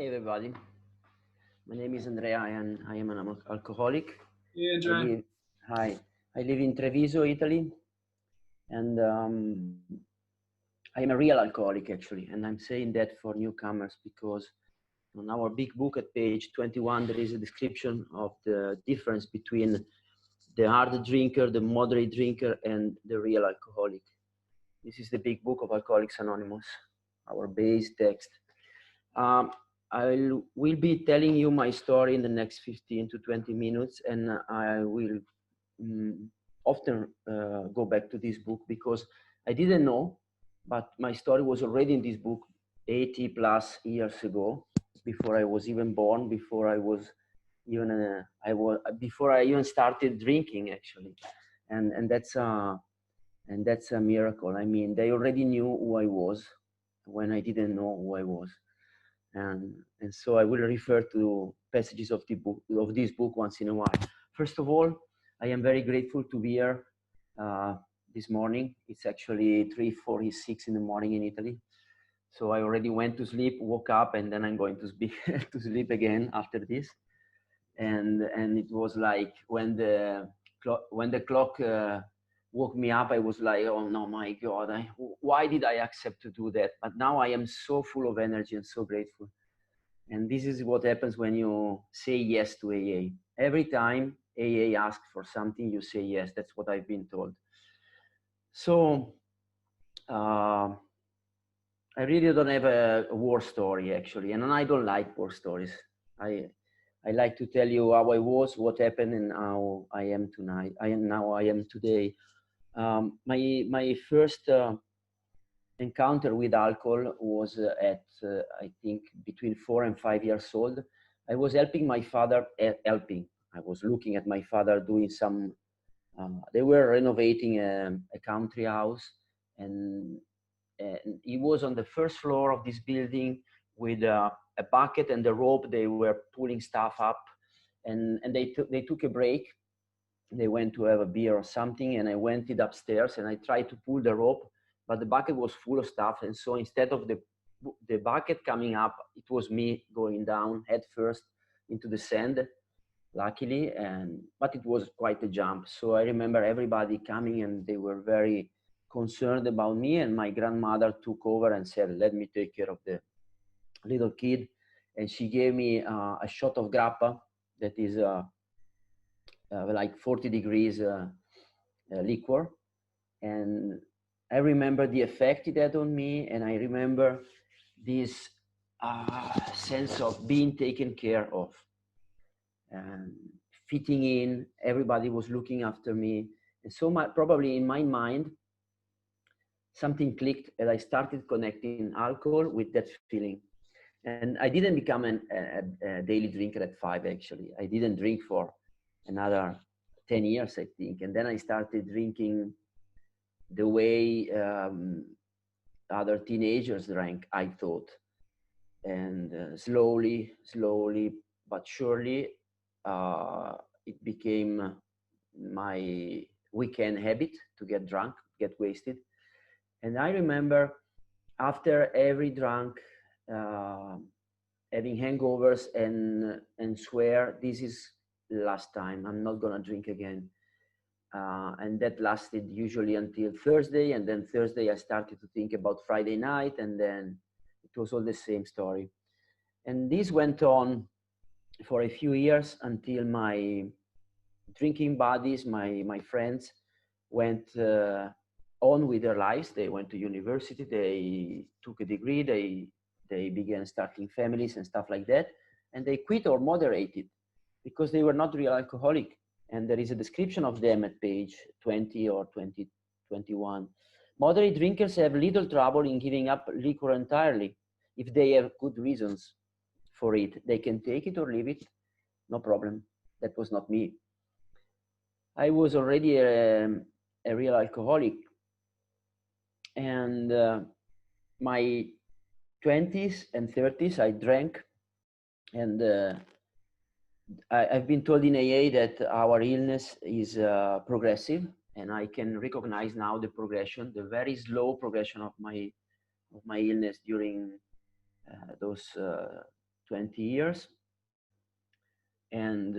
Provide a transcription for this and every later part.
Hi everybody, my name is Andrea and I am an alcoholic. Hey, I Andrea. live, hi, I live in Treviso, Italy, and I am a real alcoholic actually. And I'm saying that for newcomers because on our big book at page 21 there is a description of the difference between the hard drinker, the moderate drinker, and the real alcoholic. This is the big book of Alcoholics Anonymous, our base text. Um, I will be telling you my story in the next 15 to 20 minutes, and I will often go back to this book because I didn't know, but my story was already in this book 80 plus years ago, before I was even born, before I was even before I even started drinking actually, and that's a miracle. I mean, they already knew who I was when I didn't know who I was. And so I will refer to passages of the book of this book once in a while. First of all, I am very grateful to be here uh, this morning. It's actually 3:46 in the morning in Italy, so I already went to sleep, woke up, and then I'm going to speak to sleep again after this. And it was like when the clock woke me up, I was like, oh no, my God, why did I accept to do that? But now I am so full of energy and so grateful. And this is what happens when you say yes to AA. Every time AA asks for something, you say yes. That's what I've been told. So uh, I really don't have a war story actually, and I don't like war stories. I I like to tell you how I was, what happened, and how I am tonight. I am today. My first encounter with alcohol was at I think between 4 and 5 years old. I was helping my father. Helping. I was looking at my father doing some. They were renovating a country house, and, and he was on the first floor of this building with a bucket and a rope. They were pulling stuff up, and they took a break. They went to have a beer or something, and I went it upstairs and I tried to pull the rope, but the bucket was full of stuff. And so instead of the bucket coming up, it was me going down head first into the sand, luckily. And but it was quite a jump. So I remember everybody coming and they were very concerned about me, and my grandmother took over and said, let me take care of the little kid. And she gave me a shot of grappa, that is like 40 degrees liquor. And I remember the effect it had on me, and I remember this sense of being taken care of and fitting in. Everybody was looking after me. And so probably in my mind, something clicked and I started connecting alcohol with that feeling. And I didn't become a daily drinker at 5, actually. I didn't drink for another 10 years, I think. And then I started drinking the way other teenagers drank, I thought. And slowly, but surely, it became my weekend habit to get drunk, get wasted. And I remember after every drunk, uh, having hangovers and swear, this is the last time, I'm not gonna drink again. And that lasted usually until Thursday. And then Thursday, I started to think about Friday night, and then it was all the same story. And this went on for a few years until my drinking buddies, my friends, went on with their lives. They went to university, they took a degree, they began starting families and stuff like that. And they quit or moderated because they were not real alcoholic. And there is a description of them at page 20 or 21. Moderate drinkers have little trouble in giving up liquor entirely if they have good reasons for it. They can take it or leave it, no problem. That was not me. I was already a real alcoholic, and my 20s and 30s, I drank, and I've been told in AA that our illness is progressive, and I can recognize now the progression, the very slow progression of my illness during those 20 years. And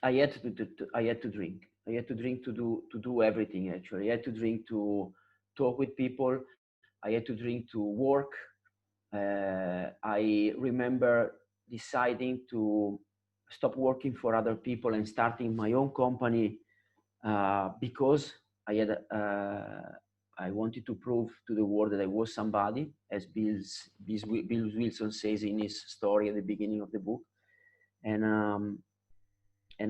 I had I had to drink. I had to drink to do everything. Actually, I had to drink to talk with people. I had to drink to work. I remember deciding to stop working for other people and starting my own company because I had I wanted to prove to the world that I was somebody, as Bill Wilson says in his story at the beginning of the book. And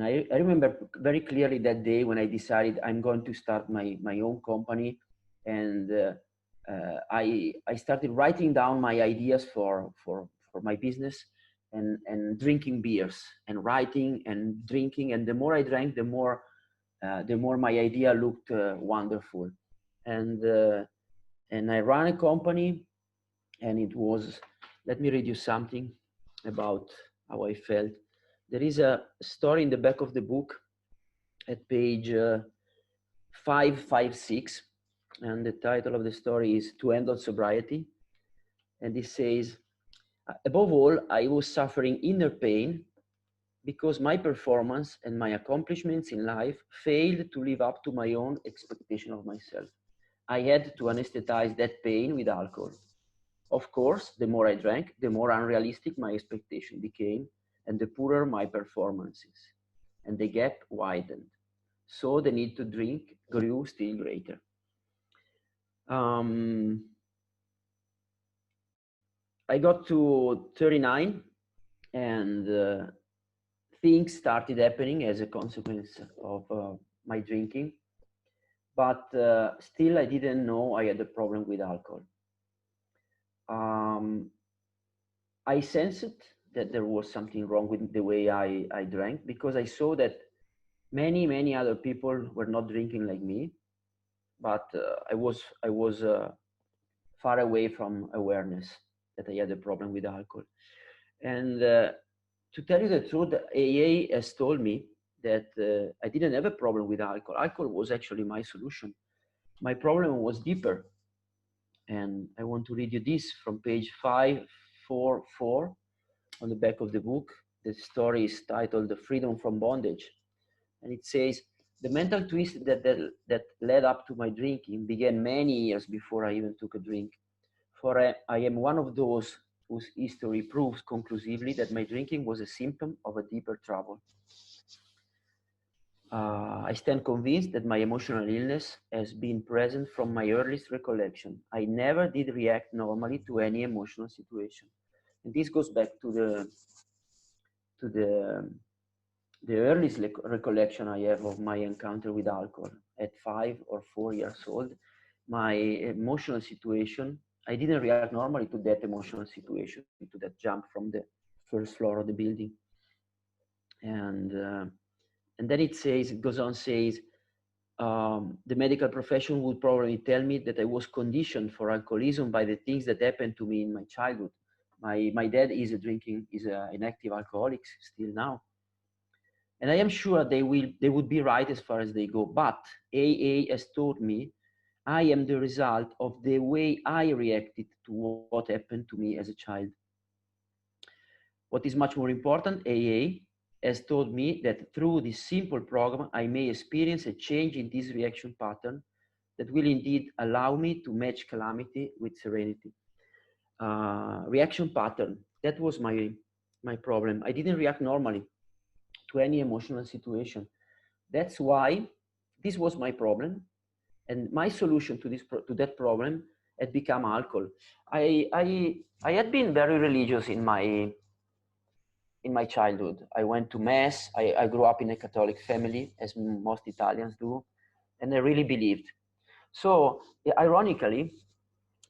I remember very clearly that day when I decided I'm going to start my own company. And I started writing down my ideas for my business, and drinking beers and writing and drinking. And the more I drank, the more my idea looked wonderful. And I ran a company, and it was, let me read you something about how I felt. There is a story in the back of the book at page 556, and the title of the story is "To End on Sobriety." And it says, above all, I was suffering inner pain because my performance and my accomplishments in life failed to live up to my own expectation of myself. I had to anesthetize that pain with alcohol. Of course, the more I drank, the more unrealistic my expectation became, and the poorer my performances. And the gap widened. So the need to drink grew still greater. I got to 39, and things started happening as a consequence of my drinking. But still, I didn't know I had a problem with alcohol. I sensed that there was something wrong with the way I drank, because I saw that many other people were not drinking like me, but I was far away from awareness that I had a problem with alcohol. And to tell you the truth, AA has told me that I didn't have a problem with alcohol. Alcohol was actually my solution. My problem was deeper. And I want to read you this from page 544 on the back of the book. The story is titled "The Freedom from Bondage." And it says, the mental twist that led up to my drinking began many years before I even took a drink. For I am one of those whose history proves conclusively that my drinking was a symptom of a deeper trouble. I stand convinced that my emotional illness has been present from my earliest recollection. I never did react normally to any emotional situation. And this goes back to the earliest recollection I have of my encounter with alcohol at 5 or 4 years old. My emotional situation, I didn't react normally to that emotional situation, to that jump from the first floor of the building. And then it goes on, says, the medical profession would probably tell me that I was conditioned for alcoholism by the things that happened to me in my childhood. My dad is an active alcoholic still now. And I am sure they would be right as far as they go. But AA has told me I am the result of the way I reacted to what happened to me as a child. What is much more important, AA has told me that through this simple program, I may experience a change in this reaction pattern that will indeed allow me to match calamity with serenity. Reaction pattern, that was my problem. I didn't react normally to any emotional situation. That's why this was my problem, and my solution to that problem had become alcohol. I had been very religious in my childhood. I went to mass. I grew up in a Catholic family, as most Italians do, and I really believed. So ironically,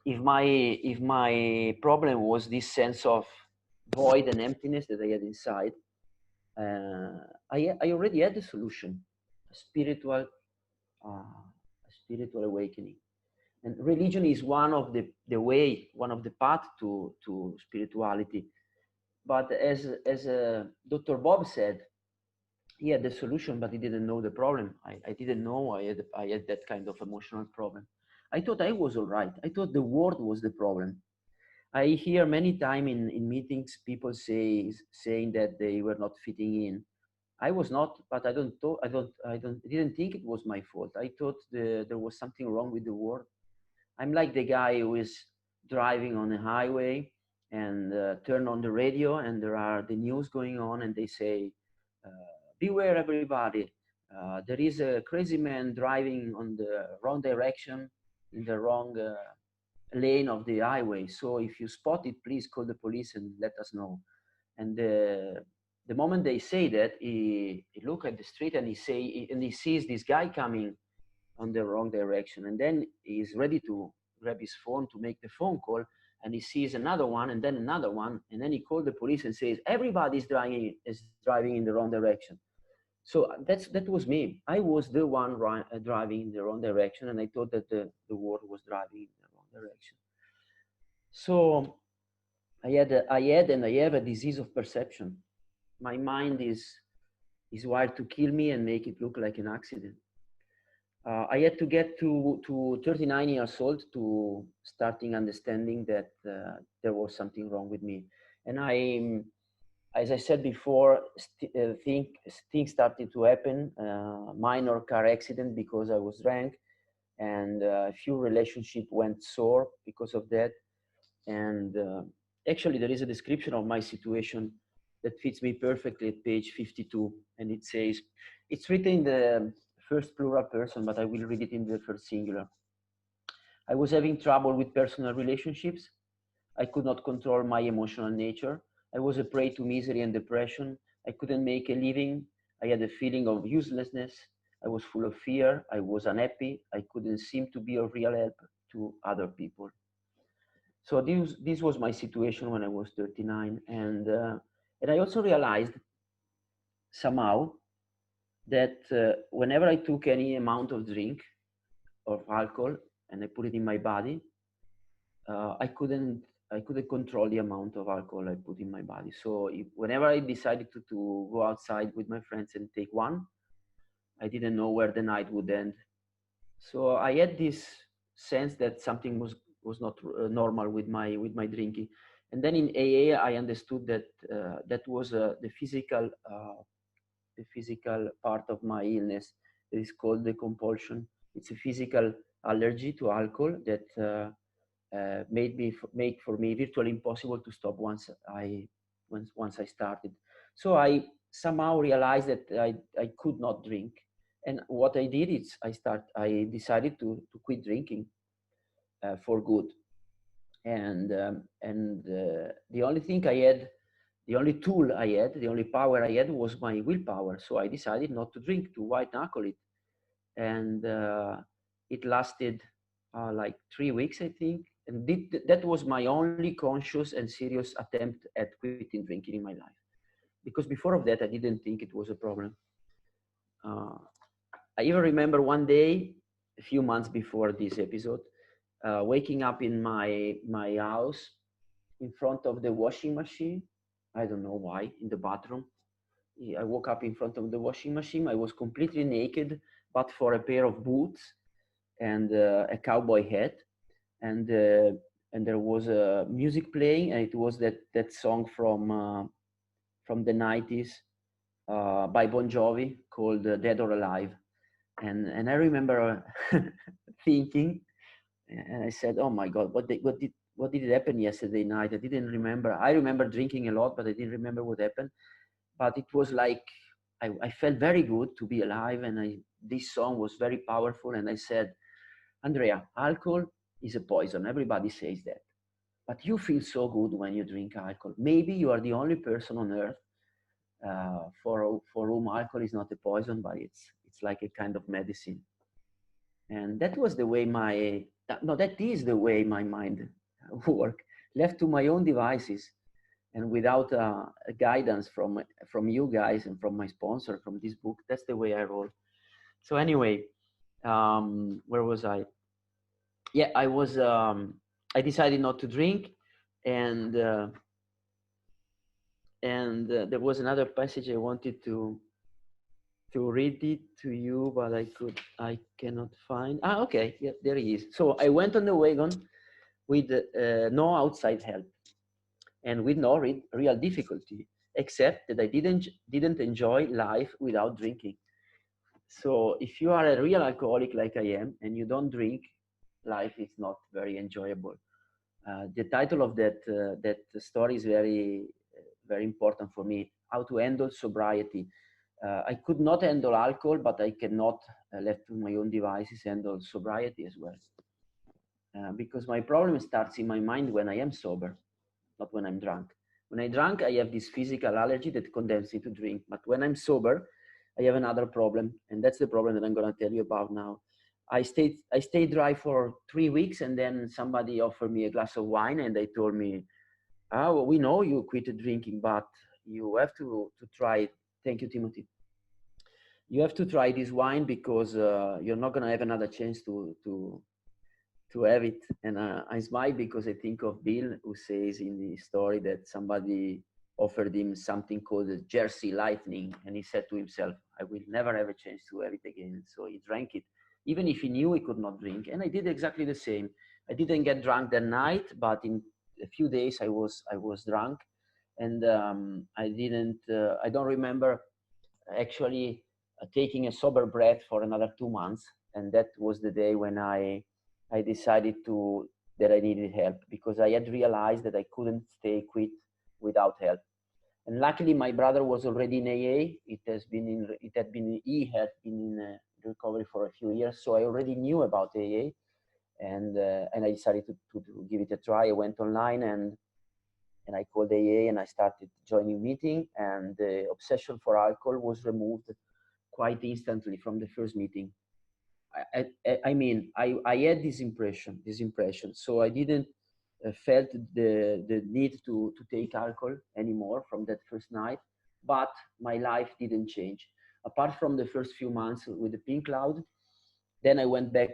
if my problem was this sense of void and emptiness that I had inside, I already had the solution: a spiritual awakening. And religion is one of the path to spirituality. But as Dr. Bob said, he had the solution, but he didn't know the problem. I didn't know I had that kind of emotional problem. I thought I was all right. I thought the world was the problem. I hear many time in meetings people saying that they were not fitting in. I was not, but I didn't think it was my fault. I thought there was something wrong with the world. I'm like the guy who is driving on a highway and turn on the radio and there are the news going on and they say, beware everybody. There is a crazy man driving on the wrong direction in the wrong lane of the highway. So if you spot it, please call the police and let us know. And the moment they say that, he look at the street and he sees this guy coming on the wrong direction, and then he's ready to grab his phone to make the phone call, and he sees another one and then another one, and then he called the police and says everybody's driving in the wrong direction. So that was me. I was the one driving in the wrong direction, and I thought that the world was driving in the wrong direction. So I had and I have a disease of perception. My mind is wired to kill me and make it look like an accident. I had to get to 39 years old to starting understanding that there was something wrong with me. And as I said before, things started to happen. Minor car accident because I was drank, and a few relationships went sore because of that. And actually, there is a description of my situation that fits me perfectly at page 52. And it says, it's written in the first plural person, but I will read it in the first singular. I was having trouble with personal relationships. I could not control my emotional nature. I was a prey to misery and depression. I couldn't make a living. I had a feeling of uselessness. I was full of fear. I was unhappy. I couldn't seem to be of real help to other people. So this was my situation when I was 39, and I also realized somehow that whenever I took any amount of drink or alcohol and I put it in my body, I couldn't control the amount of alcohol I put in my body. So whenever I decided to go outside with my friends and take one, I didn't know where the night would end. So I had this sense that something was not normal with my drinking. And then in AA, I understood that that was the physical part of my illness. It is called the compulsion. It's a physical allergy to alcohol that make for me virtually impossible to stop once I started. So I somehow realized that I could not drink, and what I did is I decided to quit drinking for good, and the only thing I had, the only tool I had, the only power I had was my willpower. So I decided not to drink, to white knuckle it, and it lasted like 3 weeks, I think. And that was my only conscious and serious attempt at quitting drinking in my life. Because before of that, I didn't think it was a problem. Uh, I even remember one day, a few months before this episode, waking up in my house in front of the washing machine. I don't know why, in the bathroom. I woke up in front of the washing machine. I was completely naked, but for a pair of boots and a cowboy hat, and there was music playing, and it was that song from the 90s by Bon Jovi called "Dead or Alive," and I remember thinking, and I said, "Oh my God, what did happen yesterday night? I didn't remember. I remember drinking a lot, but I didn't remember what happened. But it was like I felt very good to be alive, and this song was very powerful. And I said, Andrea, alcohol is a poison. Everybody says that. But you feel so good when you drink alcohol. Maybe you are the only person on earth for whom alcohol is not a poison, but it's like a kind of medicine. And that was the way that is the way my mind worked. Left to my own devices and without guidance from you guys and from my sponsor, from this book, that's the way I roll. So anyway, where was I? Yeah, I decided not to drink, and there was another passage I wanted to read it to you, but I cannot find. Okay, yeah, there he is. So I went on the wagon with no outside help and with no real difficulty, except that I didn't enjoy life without drinking. So if you are a real alcoholic like I am and you don't drink, life is not very enjoyable. The title of that story is very important for me. How to handle sobriety. I could not handle alcohol, but I cannot, left to my own devices, handle sobriety as well. Because my problem starts in my mind when I am sober, not when I'm drunk. When I'm drunk, I have this physical allergy that condemns me to drink. But when I'm sober, I have another problem, and that's the problem that I'm going to tell you about now. I stayed dry for 3 weeks, and then somebody offered me a glass of wine, and they told me, "Oh, well, we know you quit drinking, but you have to try it." Thank you, Timothy. You have to try this wine because you're not going to have another chance to have it. And I smile because I think of Bill, who says in the story that somebody offered him something called the Jersey Lightning, and he said to himself, "I will never have a chance to have it again." So he drank it, even if he knew he could not drink. And I did exactly the same. I didn't get drunk that night, but in a few days I was drunk, and I don't remember actually taking a sober breath for another 2 months. And that was the day when I decided that I needed help, because I had realized that I couldn't stay quit without help. And luckily, my brother was already in AA. He had been in recovery for a few years, so I already knew about AA, and I decided to give it a try. I went online and I called AA and I started joining meeting, and the obsession for alcohol was removed quite instantly from the first meeting. I had this impression. So I didn't felt the need to take alcohol anymore from that first night, but my life didn't change. Apart from the first few months with the pink cloud, then I went back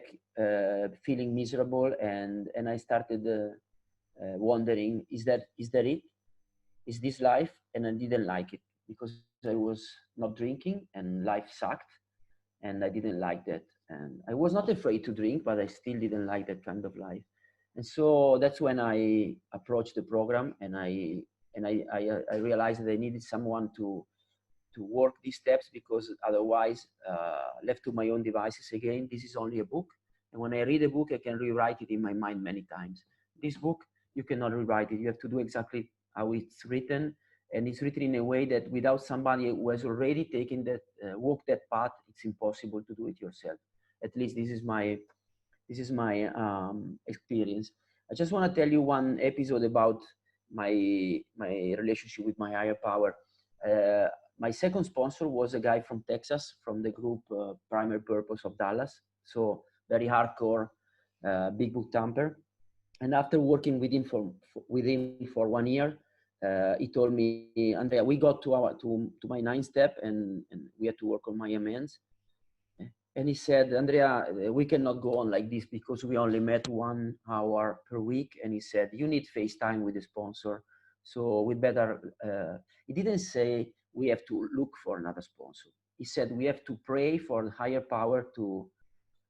feeling miserable, and I started wondering, is that it? Is this life? And I didn't like it because I was not drinking and life sucked, and I didn't like that. And I was not afraid to drink, but I still didn't like that kind of life. And so that's when I approached the program, and I realized that I needed someone to work these steps, because otherwise, left to my own devices again, this is only a book. And when I read a book, I can rewrite it in my mind many times. This book, you cannot rewrite it. You have to do exactly how it's written. And it's written in a way that without somebody who has already taken that, walked that path, it's impossible to do it yourself. At least this is my experience. I just want to tell you one episode about my relationship with my higher power. Uh, my second sponsor was a guy from Texas, from the group Primary Purpose of Dallas. So very hardcore, big book thumper. And after working with him for 1 year, he told me, "Andrea, we got to my ninth step, and we had to work on my amends." And he said, "Andrea, we cannot go on like this because we only met 1 hour per week." And he said, "You need FaceTime with the sponsor. So we better," he didn't say we have to look for another sponsor. He said, "We have to pray for the higher power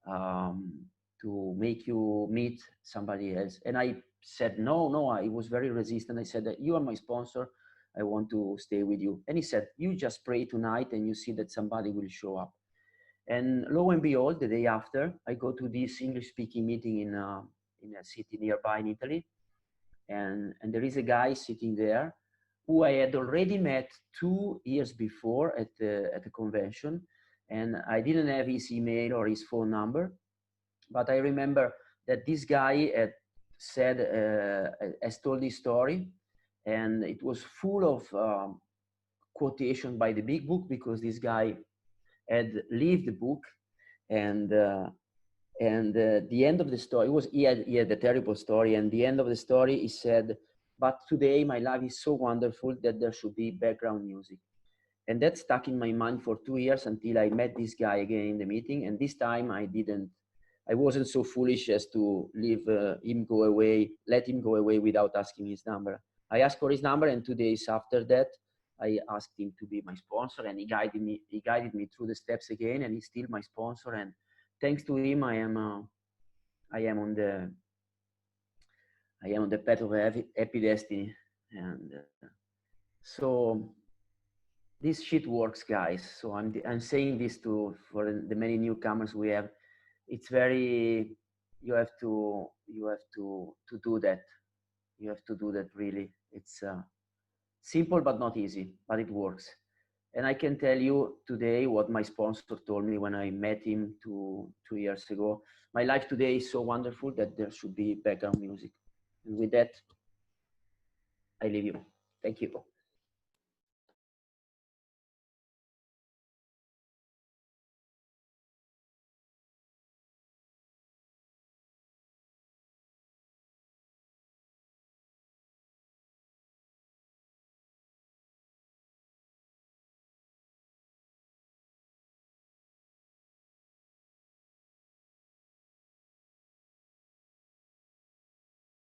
um, to make you meet somebody else." And I said, no, I was very resistant. I said, "You are my sponsor. I want to stay with you." And he said, "You just pray tonight and you see that somebody will show up." And lo and behold, the day after, I go to this English-speaking meeting in a city nearby in Italy, and there is a guy sitting there who I had already met 2 years before at the convention, and I didn't have his email or his phone number, but I remember that this guy had said, has told this story, and it was full of quotation by the big book, because this guy had lived the book. And the end of the story was, he had a terrible story, and the end of the story, he said, "But today my life is so wonderful that there should be background music." And that stuck in my mind for 2 years, until I met this guy again in the meeting. And this time I wasn't so foolish as to let him go away without asking his number. I asked for his number, and 2 days after that, I asked him to be my sponsor, and he guided me through the steps again, and he's still my sponsor. And thanks to him, I am on I am on the path of a happy destiny. And so this shit works, guys. So I'm saying this for the many newcomers we have. It's very, you have to do that. You have to do that really. It's simple but not easy, but it works. And I can tell you today what my sponsor told me when I met him 2 years ago. My life today is so wonderful that there should be background music. And with that, I leave you. Thank you.